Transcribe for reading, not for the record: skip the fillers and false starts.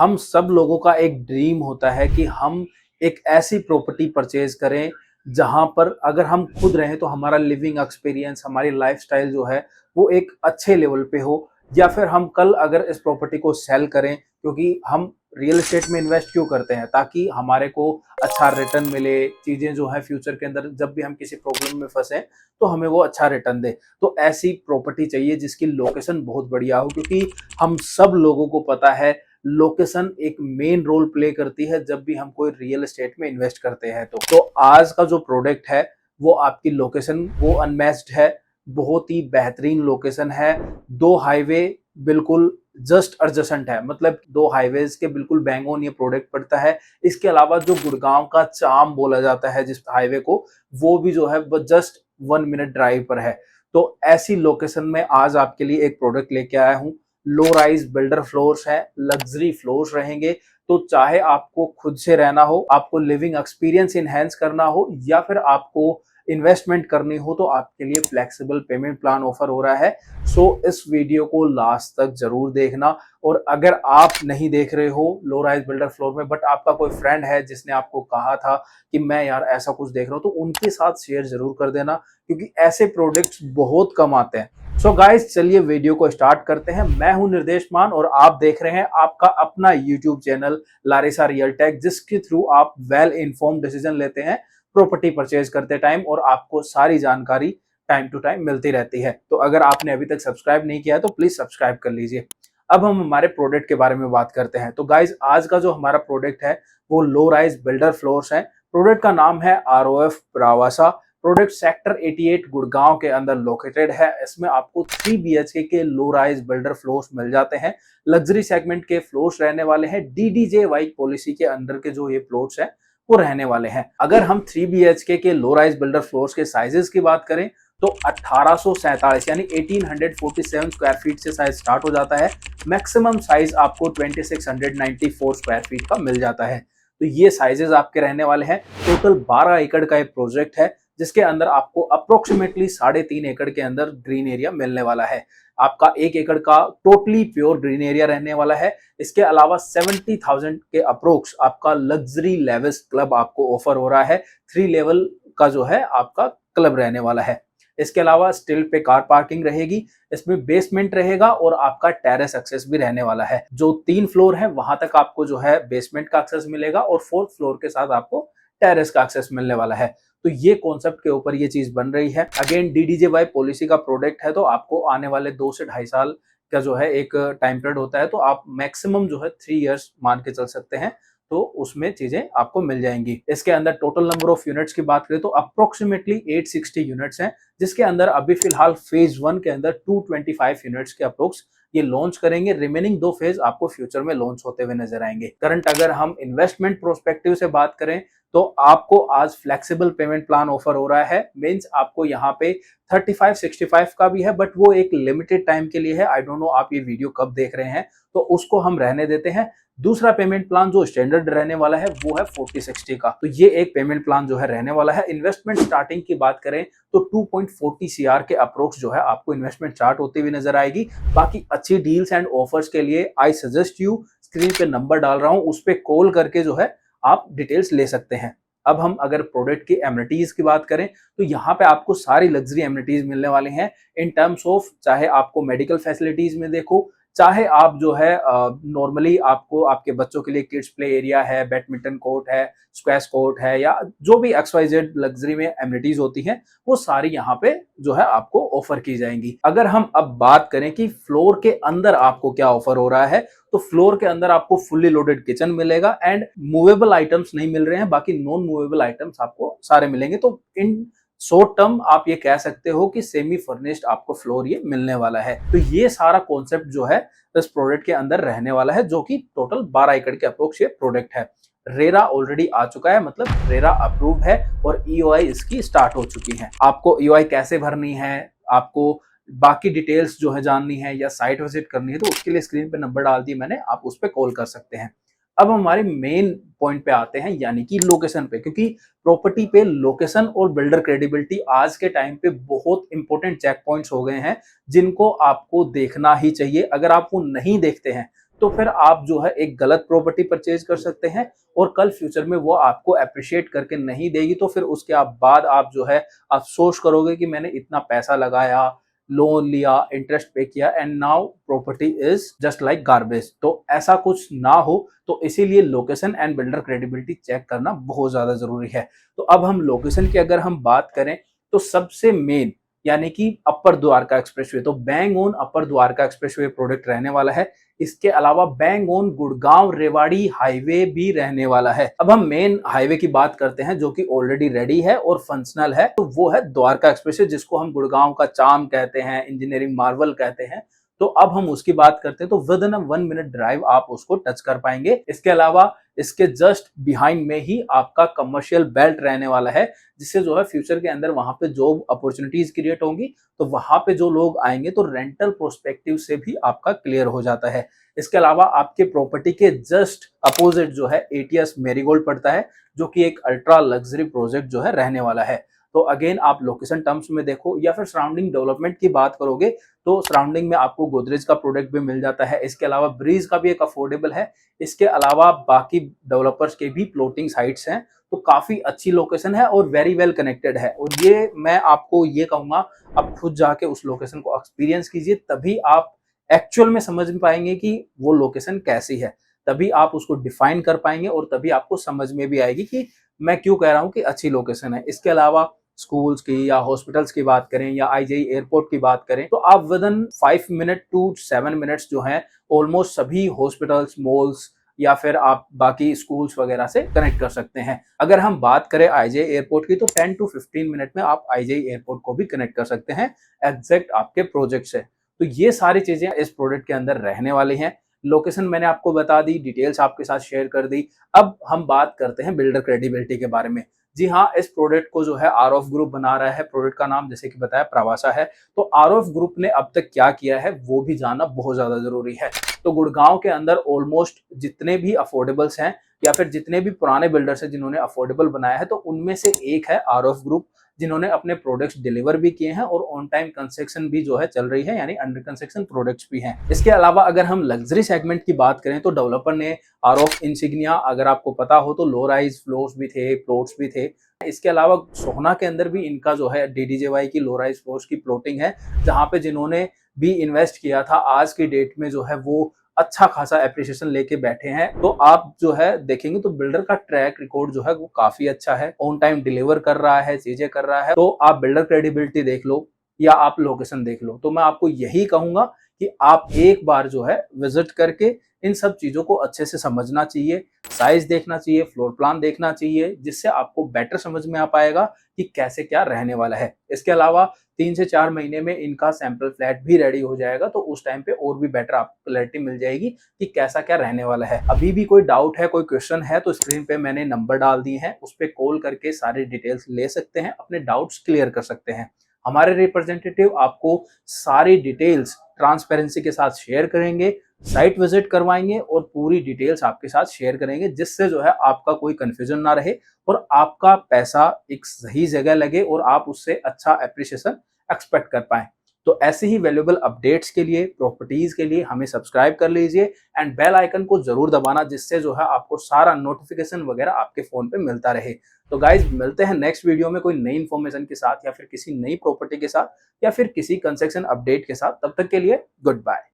हम सब लोगों का एक ड्रीम होता है कि हम एक ऐसी प्रॉपर्टी परचेज करें जहां पर अगर हम खुद रहें तो हमारा लिविंग एक्सपीरियंस, हमारी लाइफस्टाइल जो है वो एक अच्छे लेवल पे हो, या फिर हम कल अगर इस प्रॉपर्टी को सेल करें, क्योंकि हम रियल एस्टेट में इन्वेस्ट क्यों करते हैं? ताकि हमारे को अच्छा रिटर्न मिले, चीजें जो है फ्यूचर के अंदर जब भी हम किसी प्रॉब्लम में फंसे तो हमें वो अच्छा रिटर्न दे। तो ऐसी प्रॉपर्टी चाहिए जिसकी लोकेशन बहुत बढ़िया हो, क्योंकि हम सब लोगों को पता है लोकेशन एक मेन रोल प्ले करती है जब भी हम कोई रियल एस्टेट में इन्वेस्ट करते हैं। तो आज का जो प्रोडक्ट है वो आपकी लोकेशन वो अनमैच्ड है, बहुत ही बेहतरीन लोकेशन है। दो हाईवे बिल्कुल जस्ट एडजेसेंट है, मतलब दो हाईवेज के बिल्कुल बैंग ऑन ये प्रोडक्ट पड़ता है। इसके अलावा जो गुड़गांव का चाम बोला जाता है जिस हाईवे को, वो भी जो है वो जस्ट 1 मिनट ड्राइव पर है। तो ऐसी लोकेशन में आज आपके लिए एक प्रोडक्ट लेके आया हूं। लो राइज बिल्डर फ्लोर्स है, लग्जरी फ्लोर्स रहेंगे। तो चाहे आपको खुद से रहना हो, आपको लिविंग एक्सपीरियंस इनहेंस करना हो, या फिर आपको इन्वेस्टमेंट करनी हो, तो आपके लिए फ्लेक्सिबल पेमेंट प्लान ऑफर हो रहा है। सो इस वीडियो को लास्ट तक जरूर देखना। और अगर आप नहीं देख रहे हो लो राइज बिल्डर फ्लोर में, बट आपका कोई फ्रेंड है जिसने आपको कहा था कि मैं यार ऐसा कुछ देख रहा हूं, तो उनके साथ शेयर जरूर कर देना, क्योंकि ऐसे प्रोडक्ट्स बहुत कम आते हैं। सो गाइस, चलिए वीडियो को स्टार्ट करते हैं। मैं हूं निर्देश मान और आप देख रहे हैं आपका अपना YouTube channel Larissa real tech, जिसके थ्रू आप वेल इन्फॉर्म डिसीजन लेते हैं प्रॉपर्टी परचेज करते टाइम, और आपको सारी जानकारी टाइम टू टाइम मिलती रहती है। तो अगर आपने अभी तक सब्सक्राइब नहीं किया है तो प्लीज सब्सक्राइब कर लीजिए। अब हम हमारे प्रोडक्ट के बारे में बात करते हैं। तो गाइज, आज का जो हमारा प्रोडक्ट है वो लो राइज बिल्डर फ्लोर्स है। प्रोडक्ट का नाम है ROF ब्रावासा। प्रोडक्ट सेक्टर 88 गुड़गांव के अंदर लोकेटेड है। इसमें आपको 3 BHK के लो राइज बिल्डर फ्लोर्स मिल जाते हैं। लग्जरी सेगमेंट के फ्लोर्स रहने वाले हैं। DDJY पॉलिसी के अंदर के जो ये प्लॉट्स है वो रहने वाले हैं। अगर हम 3 BHK के लो राइज बिल्डर फ्लोर्स के साइजेस की बात करें तो 1847 यानी 1847 स्क्वायर फीट से साइज स्टार्ट हो जाता है। मैक्सिमम साइज आपको 2694 स्क्वायर फीट का मिल जाता है। तो ये साइजेस आपके रहने वाले हैं। टोटल 12 एकड़ का एक प्रोजेक्ट है, जिसके अंदर आपको अप्रोक्सीमेटली 3.5 एकड़ के अंदर ग्रीन एरिया मिलने वाला है। आपका 1 एकड़ का टोटली प्योर ग्रीन एरिया रहने वाला है। इसके अलावा 70,000 के अप्रोक्स आपका लग्जरी लेवल्स क्लब आपको ऑफर हो रहा है। 3 लेवल का जो है आपका क्लब रहने वाला है। इसके अलावा स्टिल पे कार पार्किंग रहेगी, इसमें बेसमेंट रहेगा और आपका टेरेस एक्सेस भी रहने वाला है। जो 3 फ्लोर है वहां तक आपको जो है बेसमेंट का एक्सेस मिलेगा और 4th फ्लोर के साथ आपको टेरेस का एक्सेस मिलने वाला है। तो ये कॉन्सेप्ट के ऊपर ये चीज बन रही है। अगेन DDJY पॉलिसी का प्रोडक्ट है, तो आपको आने वाले 2 से 2.5 साल का जो है एक टाइम पीरियड होता है। तो आप मैक्सिमम जो है 3 इयर्स मान के चल सकते हैं, तो उसमें चीजें आपको मिल जाएंगी। इसके अंदर टोटल नंबर ऑफ यूनिट्स की बात करें तो अप्रोक्सीमेटली 860 यूनिट्स हैं, जिसके अंदर अभी फिलहाल फेज 1 के अंदर 225 यूनिट्स के अप्रोक्स ये लॉन्च करेंगे। रिमेनिंग 2 फेज आपको फ्यूचर में लॉन्च होते हुए नजर आएंगे। करंट अगर हम इन्वेस्टमेंट प्रोस्पेक्टिव से बात करें तो आपको आज फ्लेक्सिबल पेमेंट प्लान ऑफर हो रहा है। मींस आपको यहाँ पे 3565 का भी है, बट वो एक लिमिटेड टाइम के लिए है। आई डोंट नो आप ये वीडियो कब देख रहे हैं, तो उसको हम रहने देते हैं। दूसरा पेमेंट प्लान जो स्टैंडर्ड रहने वाला है वो है 4060 का। तो ये एक पेमेंट प्लान जो है रहने वाला है। इन्वेस्टमेंट स्टार्टिंग की बात करें तो 2.40 CR के अप्रोक्स जो है आपको इन्वेस्टमेंट स्टार्ट होती हुई नजर आएगी। बाकी अच्छी डील्स एंड ऑफर्स के लिए आई सजेस्ट यू, स्क्रीन पे नंबर डाल रहा हूं, उस पर कॉल करके जो है आप डिटेल्स ले सकते हैं। अब हम अगर प्रोडक्ट की एमिनिटीज की बात करें तो यहाँ पे आपको सारी लग्जरी एमिनिटीज मिलने वाले हैं इन टर्म्स ऑफ, चाहे आपको मेडिकल फैसिलिटीज में देखो, चाहे आप जो है नॉर्मली आपको आपके बच्चों के लिए किड्स प्ले एरिया है, बैडमिंटन कोर्ट है, स्क्वैश कोर्ट है, या जो भी XYZ लग्जरी में एमिनिटीज होती हैं वो सारी यहाँ पे जो है आपको ऑफर की जाएंगी। अगर हम अब बात करें कि फ्लोर के अंदर आपको क्या ऑफर हो रहा है, तो फ्लोर के अंदर आपको फुल्ली लोडेड किचन मिलेगा एंड मूवेबल आइटम्स नहीं मिल रहे हैं, बाकी नॉन मूवेबल आइटम्स आपको सारे मिलेंगे। तो इन शॉर्ट टर्म आप ये कह सकते हो कि सेमी फर्निश्ड आपको फ्लोर ये मिलने वाला है। तो ये सारा कॉन्सेप्ट जो है इस प्रोडक्ट के अंदर रहने वाला है, जो कि टोटल 12 एकड़ के अप्रोक्स ये प्रोडक्ट है। रेरा ऑलरेडी आ चुका है, मतलब रेरा अप्रूव है और EOI इसकी स्टार्ट हो चुकी है। आपको EOI कैसे भरनी है, आपको बाकी डिटेल्स जो है जाननी है या साइट विजिट करनी है, तो उसके लिए स्क्रीन पे नंबर डाल दी मैंने, आप उस पर कॉल कर सकते हैं। अब हमारे मेन पॉइंट पे आते हैं, यानी कि लोकेशन पे, क्योंकि प्रॉपर्टी पे लोकेशन और बिल्डर क्रेडिबिलिटी आज के टाइम पे बहुत इंपॉर्टेंट चेक पॉइंट्स हो गए हैं, जिनको आपको देखना ही चाहिए। अगर आप वो नहीं देखते हैं तो फिर आप जो है एक गलत प्रॉपर्टी परचेज कर सकते हैं और कल फ्यूचर में वो आपको अप्रिशिएट करके नहीं देगी, तो फिर उसके बाद आप जो है अफसोस करोगे कि मैंने इतना पैसा लगाया, लोन लिया, इंटरेस्ट पे किया and now property is just like garbage. तो ऐसा कुछ ना हो, तो इसीलिए location and builder credibility check करना बहुत ज्यादा जरूरी है। तो अब हम लोकेशन की अगर हम बात करें तो सबसे मेन यानी कि अपर द्वारका एक्सप्रेसवे, तो bang on upper Dwarka expressway product रहने वाला है। इसके अलावा bang on Gurgaon Rewari highway भी रहने वाला है। अब हम मेन हाईवे की बात करते हैं जो कि ऑलरेडी रेडी है और फंक्शनल है, तो वो है द्वारका एक्सप्रेसवे, जिसको हम गुड़गांव का चाम कहते हैं, इंजीनियरिंग मार्वल कहते हैं। तो अब हम उसकी बात करते हैं, तो विद इन 1 मिनट ड्राइव आप उसको टच कर पाएंगे। इसके अलावा इसके जस्ट बिहाइंड में ही आपका कमर्शियल बेल्ट रहने वाला है, जिससे जो है फ्यूचर के अंदर वहां पे जॉब अपॉर्चुनिटीज क्रिएट होंगी। तो वहां पे जो लोग आएंगे तो रेंटल प्रोस्पेक्टिव से भी आपका क्लियर हो जाता है। इसके अलावा आपके प्रॉपर्टी के जस्ट अपोजिट जो है एटीएस मेरीगोल्ड पड़ता है, जो कि एक अल्ट्रा लग्जरी प्रोजेक्ट जो है रहने वाला है। तो अगेन आप लोकेशन टर्म्स में देखो या फिर सराउंडिंग डेवलपमेंट की बात करोगे तो सराउंडिंग में आपको गोदरेज का प्रोडक्ट भी मिल जाता है। इसके अलावा ब्रीज का भी एक अफोर्डेबल है। इसके अलावा बाकी डेवलपर्स के भी प्लॉटिंग साइट्स हैं। तो काफी अच्छी लोकेशन है और वेरी वेल कनेक्टेड है। और ये मैं आपको ये कहूंगा, आप खुद जाके उस लोकेशन को एक्सपीरियंस कीजिए, तभी आप एक्चुअल में समझ पाएंगे कि वो लोकेशन कैसी है। तभी आप उसको डिफाइन कर पाएंगे और तभी आपको समझ में भी आएगी कि मैं क्यों कह रहा हूँ कि अच्छी लोकेशन है। इसके अलावा स्कूल्स की या हॉस्पिटल्स की बात करें या आईजीआई एयरपोर्ट की बात करें, तो आप within 5 minute to 7 minutes जो है ऑलमोस्ट सभी हॉस्पिटल्स, मॉल्स या फिर आप बाकी स्कूल्स वगैरह से कनेक्ट कर सकते हैं। अगर हम बात करें आईजीआई एयरपोर्ट की, तो 10 टू 15 मिनट में आप आईजीआई एयरपोर्ट को भी कनेक्ट कर सकते हैं एग्जैक्ट आपके प्रोजेक्ट से। तो ये सारी चीजें इस प्रोडक्ट के अंदर रहने वाली हैं। लोकेशन मैंने आपको बता दी, डिटेल्स आपके साथ शेयर कर दी। अब हम बात करते हैं बिल्डर क्रेडिबिलिटी के बारे में। जी हाँ, इस प्रोडक्ट को जो है आरओएफ ग्रुप बना रहा है। प्रोडक्ट का नाम जैसे कि बताया प्रवासा है। तो आरओएफ ग्रुप ने अब तक क्या किया है वो भी जानना बहुत ज्यादा जरूरी है। तो गुड़गांव के अंदर ऑलमोस्ट जितने भी अफोर्डेबल्स हैं या फिर जितने भी पुराने बिल्डर्स हैं जिन्होंने अफोर्डेबल बनाया है, तो उनमें से एक है आरओएफ ग्रुप, जिन्होंने अपने प्रोडक्ट्स डिलीवर भी किए हैं और ऑन टाइम कंस्ट्रक्शन भी जो है चल रही है, यानी अंडर कंस्ट्रक्शन प्रोडक्ट्स भी हैं। इसके अलावा अगर हम लग्जरी सेगमेंट की बात करें तो डेवलपर ने आरओएफ इंसिग्निया, अगर आपको पता हो तो लो राइज फ्लोर्स भी थे, प्लॉट्स भी थे। इसके अलावा सोहना के अंदर भी इनका जो है डीडीजेवाई की लो राइज फ्लोर्स की प्लॉटिंग है, जहां पे जिन्होंने भी इन्वेस्ट किया था आज की डेट में जो है वो अच्छा खासा एप्रिसिएशन लेके बैठे हैं। तो आप जो है देखेंगे तो बिल्डर का ट्रैक रिकॉर्ड जो है वो काफी अच्छा है, ऑन टाइम डिलीवर कर रहा है, चीजें कर रहा है। तो आप बिल्डर क्रेडिबिलिटी देख लो या आप लोकेशन देख लो, तो मैं आपको यही कहूंगा कि आप एक बार जो है विजिट करके इन सब चीजों को अच्छे से समझना चाहिए, साइज देखना चाहिए, फ्लोर प्लान देखना चाहिए, जिससे आपको बेटर समझ में आ पाएगा कि कैसे क्या रहने वाला है। इसके अलावा 3 से 4 महीने में इनका सैंपल फ्लैट भी रेडी हो जाएगा, तो उस टाइम पे और भी बेटर आपको क्लैरिटी मिल जाएगी कि कैसा क्या रहने वाला है। अभी भी कोई डाउट है, कोई क्वेश्चन है, तो स्क्रीन पे मैंने नंबर डाल दिए हैं, उस पर कॉल करके सारी डिटेल्स ले सकते हैं, अपने डाउट्स क्लियर कर सकते हैं। हमारे रिप्रेजेंटेटिव आपको सारी डिटेल्स ट्रांसपेरेंसी के साथ शेयर करेंगे, साइट विजिट करवाएंगे और पूरी डिटेल्स आपके साथ शेयर करेंगे, जिससे जो है आपका कोई कंफ्यूजन ना रहे और आपका पैसा एक सही जगह लगे और आप उससे अच्छा एप्रिसिएशन एक्सपेक्ट कर पाए। तो ऐसे ही वैल्यूएबल अपडेट्स के लिए, प्रॉपर्टीज के लिए हमें सब्सक्राइब कर लीजिए एंड बेल आइकन को जरूर दबाना, जिससे जो है आपको सारा नोटिफिकेशन वगैरह आपके फोन पे मिलता रहे। तो गाइज मिलते हैं नेक्स्ट वीडियो में कोई नई इंफॉर्मेशन के साथ या फिर किसी नई प्रॉपर्टी के साथ या फिर किसी कंस्ट्रक्शन अपडेट के साथ। तब तक के लिए गुड बाय।